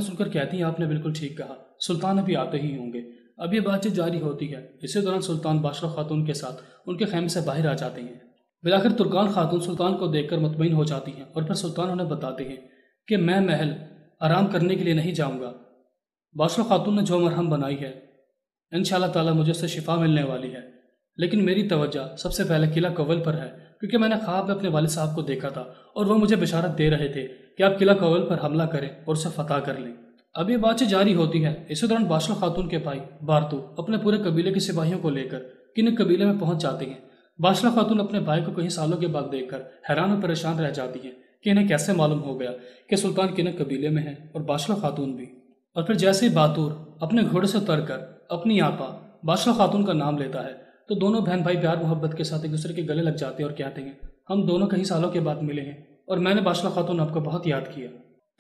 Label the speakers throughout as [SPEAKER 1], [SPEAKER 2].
[SPEAKER 1] سن کر کہتی ہیں آپ نے بالکل ٹھیک کہا، سلطان ابھی آتے ہی ہوں گے۔ اب یہ بات چیت جاری ہوتی ہے، اسی دوران سلطان باشرہ خاتون کے ساتھ ان کے خیمے سے باہر آ جاتے ہیں۔ بلاخر ترکان خاتون سلطان کو دیکھ کر مطمئن ہو جاتی ہیں اور پھر سلطان انہیں بتاتے ہیں کہ میں محل آرام کرنے کے لیے نہیں جاؤں گا۔ باشرہ خاتون نے جو مرہم بنائی ہے انشاءاللہ تعالی مجھے اس سے شفا ملنے والی ہے، لیکن میری توجہ سب سے پہلے قلعہ کوول پر ہے، کیونکہ میں نے خواب میں اپنے والد صاحب کو دیکھا تھا اور وہ مجھے بشارت دے رہے تھے کہ آپ قلعہ کوول پر حملہ کریں اور اسے فتح کر لیں۔ اب یہ بات چیت جاری ہوتی ہے، اسی دوران باشرہ خاتون کے بھائی بارتو اپنے پورے قبیلے کے سپاہیوں کو لے کر کنک قبیلے میں پہنچ جاتے ہیں۔ باشرہ خاتون اپنے بھائی کو کئی سالوں کے بعد دیکھ کر حیران اور پریشان رہ جاتی ہیں کہ انہیں کیسے معلوم ہو گیا کہ سلطان کنک قبیلے میں ہے اور باشرہ خاتون بھی۔ اور پھر جیسے ہی باتور اپنے گھوڑے سے اتر کر اپنی آپا باشرہ خاتون کا نام لیتا ہے تو دونوں بہن بھائی پیار محبت کے ساتھ ایک دوسرے کے گلے لگ جاتے ہیں اور کہتے ہیں ہم دونوں کئی سالوں کے بعد ملے ہیں اور میں نے باشرہ خاتون آپ کو بہت یاد کیا۔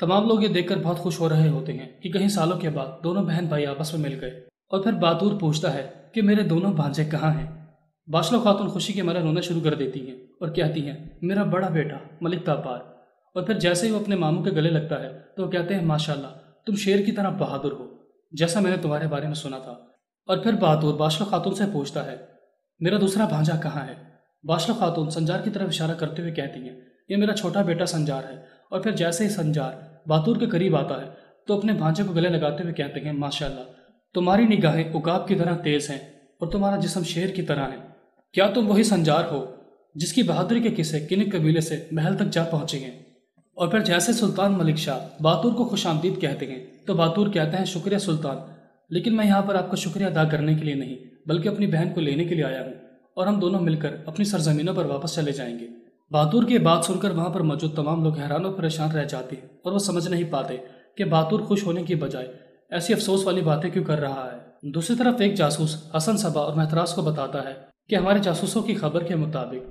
[SPEAKER 1] تمام لوگ یہ دیکھ کر بہت خوش ہو رہے ہوتے ہیں کہ کئی سالوں کے بعد دونوں بہن بھائی آپس میں مل گئے۔ اور پھر باتور پوچھتا ہے کہ میرے دونوں بھانجے کہاں ہیں؟ باشرہ خاتون خوشی کے مارے رونا شروع کر دیتی ہیں اور کہتی ہیں میرا بڑا بیٹا ملک تاپار۔ اور پھر جیسے ہی وہ اپنے ماموں کے گلے لگتا ہے تو وہ کہتے ہیں ماشاءاللہ تم شیر کی طرح بہادر ہو، جیسا میں نے تمہارے بارے میں سنا تھا۔ اور پھر باتور باشرہ خاتون سے پوچھتا ہے میرا دوسرا بھانجا کہاں ہے؟ باشرہ خاتون سنجار کی طرف اشارہ کرتے ہوئے کہتی ہیں یہ میرا چھوٹا بیٹا سنجار ہے۔ اور پھر جیسے ہی سنجار باتور کے قریب آتا ہے تو اپنے بھانجے کو گلے لگاتے ہوئے کہتے ہیں ماشاءاللہ تمہاری نگاہیں عقاب کی طرح تیز ہیں اور تمہارا جسم شیر کی طرح ہے۔ کیا تم وہی سنجار ہو جس کی بہادری کے قصے کنک قبیلے سے محل تک جا پہنچے ہیں؟ اور پھر جیسے سلطان ملک شاہ باتور کو خوش آمدید کہتے ہیں تو باتور کہتے ہیں شکریہ سلطان، لیکن میں یہاں پر آپ کا شکریہ ادا کرنے کے لیے نہیں بلکہ اپنی بہن کو لینے کے لیے آیا ہوں اور ہم دونوں مل کر اپنی سرزمینوں پر واپس چلے جائیں گے۔ باتور کی بات سن کر وہاں پر موجود تمام لوگ حیران اور پریشان رہ جاتے ہیں اور وہ سمجھ نہیں پاتے کہ باتور خوش ہونے کی بجائے ایسی افسوس والی باتیں کیوں کر رہا ہے۔ دوسری طرف ایک جاسوس حسن صبا اور مہتراس کو بتاتا ہے کہ ہمارے جاسوسوں کی خبر کے مطابق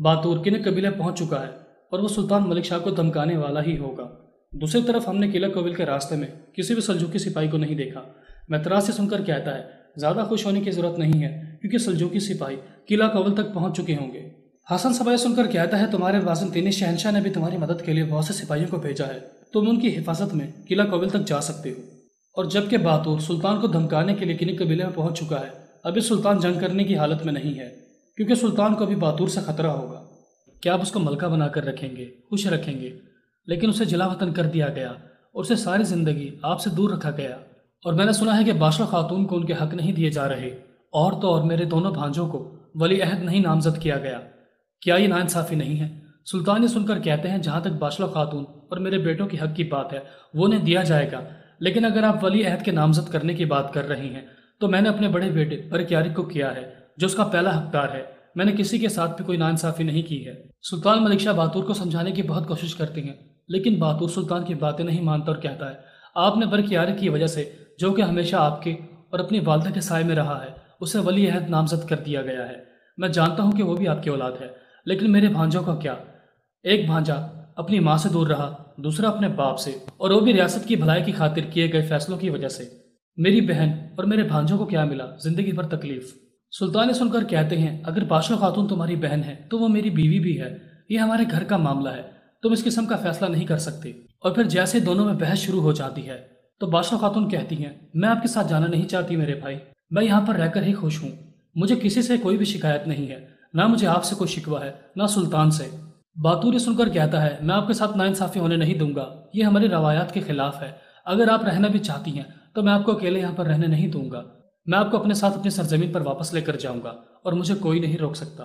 [SPEAKER 1] باتور کنک قبیلے پہنچ چکا ہے اور وہ سلطان ملک شاہ کو دھمکانے والا ہی ہوگا۔ دوسری طرف ہم نے قلعہ کوول کے راستے میں کسی بھی سلجوقی سپاہی کو نہیں دیکھا۔ مہتراس سے سن کر کہتا ہے زیادہ خوش ہونے کی ضرورت نہیں ہے کیونکہ سلجوقی سپاہی قلعہ کوول تک پہنچ چکے ہوں گے۔ حسن صبا سن کر کہتا ہے تمہارے وازن تینی شہنشاہ نے بھی تمہاری مدد کے لیے بہت سے سپاہیوں کو بھیجا ہے، تم ان کی حفاظت میں قلعہ کوول تک جا سکتے ہو۔ اور جبکہ باتور سلطان کو دھمکانے کے لیے کنک قبیلے میں پہنچ چکا ہے، ابھی سلطان جنگ کرنے کی حالت میں نہیں ہے کیونکہ سلطان کو ابھی باتور سے خطرہ ہوگا۔ کیا آپ اس کو ملکہ بنا کر رکھیں گے، خوش رکھیں گے؟ لیکن اسے جلا وطن کر دیا گیا اور اسے ساری زندگی آپ سے دور رکھا گیا۔ اور میں نے سنا ہے کہ باشرہ خاتون کو ان کے حق نہیں دیے جا رہے، اور تو اور میرے دونوں بھانجوں کو ولی عہد نہیں نامزد کیا گیا۔ کیا یہ ناانصافی نہیں ہے؟ سلطان یہ سن کر کہتے ہیں جہاں تک باشرہ خاتون اور میرے بیٹوں کی حق کی بات ہے وہ انہیں دیا جائے گا، لیکن اگر آپ ولی عہد کے نامزد کرنے کی بات کر رہے ہیں تو میں نے اپنے بڑے بیٹے برق یارق کو کیا ہے جو اس کا پہلا حقدار ہے، میں نے کسی کے ساتھ بھی کوئی ناانصافی نہیں کی ہے۔ سلطان ملک شاہ باتور کو سمجھانے کی بہت کوشش کرتے ہیں لیکن باتور سلطان کی باتیں نہیں مانتا اور کہتا ہے آپ نے برق یارق کی وجہ سے جو کہ ہمیشہ آپ کے اور اپنی والدہ کے سائے میں رہا ہے اسے ولی عہد نامزد کر دیا گیا ہے۔ میں جانتا ہوں کہ وہ بھی آپ کی اولاد ہے، لیکن میرے بھانجوں کا کیا؟ ایک بھانجا اپنی ماں سے دور رہا، دوسرا اپنے باپ سے، اور وہ بھی ریاست کی بھلائی کی خاطر کیے گئے فیصلوں کی وجہ سے۔ میری بہن اور میرے بھانجوں کو کیا ملا؟ زندگی بھر تکلیف۔ سلطان سن کر کہتے ہیں اگر باشرہ خاتون تمہاری بہن ہے تو وہ میری بیوی بھی ہے، یہ ہمارے گھر کا معاملہ ہے، تم اس قسم کا فیصلہ نہیں کر سکتے۔ اور پھر جیسے دونوں میں بحث شروع ہو جاتی ہے تو باشرہ خاتون کہتی ہیں میں آپ کے ساتھ جانا نہیں چاہتی میرے بھائی، میں یہاں پر رہ کر ہی خوش ہوں، مجھے کسی سے کوئی بھی شکایت نہیں ہے، نہ مجھے آپ سے کوئی شکوہ ہے نہ سلطان سے۔ باتور سن کر کہتا ہے میں آپ کے ساتھ ناانصافی ہونے نہیں دوں گا، یہ ہماری روایات کے خلاف ہے، اگر آپ رہنا بھی چاہتی ہیں تو میں آپ کو اکیلے یہاں پر رہنے نہیں دوں گا، میں آپ کو اپنے ساتھ اپنی سرزمین پر واپس لے کر جاؤں گا اور مجھے کوئی نہیں روک سکتا۔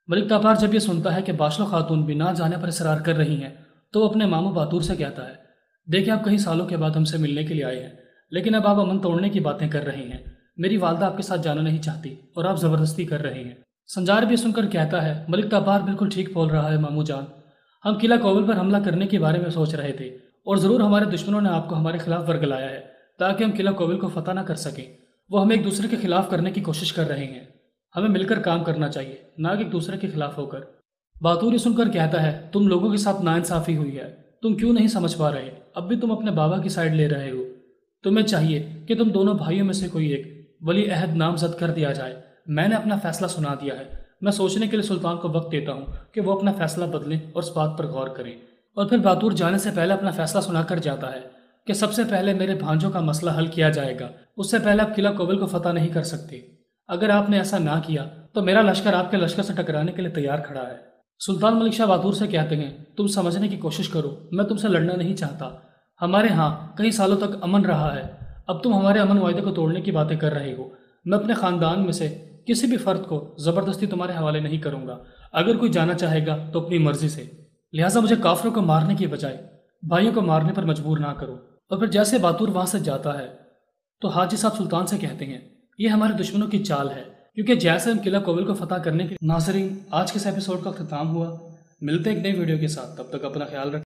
[SPEAKER 1] ملک تاپار جب یہ سنتا ہے کہ باشرہ خاتون بھی نہ جانے پر اصرار کر رہی ہیں تو وہ اپنے ماموں باتور سے کہتا ہے دیکھیں آپ کئی سالوں کے بعد ہم سے ملنے کے لیے آئے ہیں لیکن اب آپ امن توڑنے کی باتیں کر رہے ہیں، میری والدہ آپ کے ساتھ جانا نہیں چاہتی اور آپ زبردستی کر رہے ہیں۔ سنجار بھی سن کر کہتا ہے ملک تاپار بالکل ٹھیک بول رہا ہے ماموں جان، ہم قلعہ کوول پر حملہ کرنے کے بارے میں سوچ رہے تھے اور ضرور ہمارے دشمنوں نے آپ کو ہمارے خلاف ورگلایا ہے تاکہ ہم قلعہ کوول کو فتح نہ کر سکیں، وہ ہمیں ایک دوسرے کے خلاف کرنے کی کوشش کر رہے ہیں، ہمیں مل کر کام کرنا چاہیے نہ کہ ایک دوسرے کے خلاف ہو کر۔ باتور سن کر کہتا ہے تم لوگوں کے ساتھ ناانصافی ہوئی ہے، تم کیوں نہیں سمجھ پا رہے؟ اب بھی تم اپنے بابا کی سائڈ لے رہے ہو، تمہیں چاہیے کہ تم دونوں بھائیوں میں سے کوئی ایک ولی عہد نامزد کر دیا جائے۔ میں نے اپنا فیصلہ سنا دیا ہے، میں سوچنے کے لیے سلطان کو وقت دیتا ہوں کہ وہ اپنا فیصلہ بدلیں اور اس بات پر غور کریں۔ اور پھر باتور جانے سے پہلے اپنا فیصلہ سنا کر جاتا ہے کہ سب سے پہلے میرے بھانجوں کا مسئلہ حل کیا جائے گا، اس سے پہلے آپ قلعہ کوبل کو فتح نہیں کر سکتے۔ اگر آپ نے ایسا نہ کیا تو میرا لشکر آپ کے لشکر سے ٹکرانے کے لیے تیار کھڑا ہے۔ سلطان ملک شاہ بہادر سے کہتے ہیں، تم سمجھنے کی کوشش کرو، میں تم سے لڑنا نہیں چاہتا۔ ہمارے ہاں کئی سالوں تک امن رہا ہے، اب تم ہمارے امن معاہدے کو توڑنے کی باتیں کر رہے ہو۔ میں اپنے خاندان میں سے کسی بھی فرد کو زبردستی تمہارے حوالے نہیں کروں گا، اگر کوئی جانا چاہے گا تو اپنی مرضی سے، لہٰذا مجھے کافروں کو مارنے کی بجائے بھائیوں کو مارنے پر مجبور نہ کرو۔ اور پھر جیسے باتور وہاں سے جاتا ہے تو حاجی صاحب سلطان سے کہتے ہیں، یہ ہمارے دشمنوں کی چال ہے، کیونکہ جیسے ہم قلعہ کوبل کو فتح کرنے کے ناظرین، آج کے اس ایپیسوڈ کا اختتام ہوا۔ ملتے ہیں ایک نئی ویڈیو کے ساتھ، تب تک اپنا خیال رکھیں۔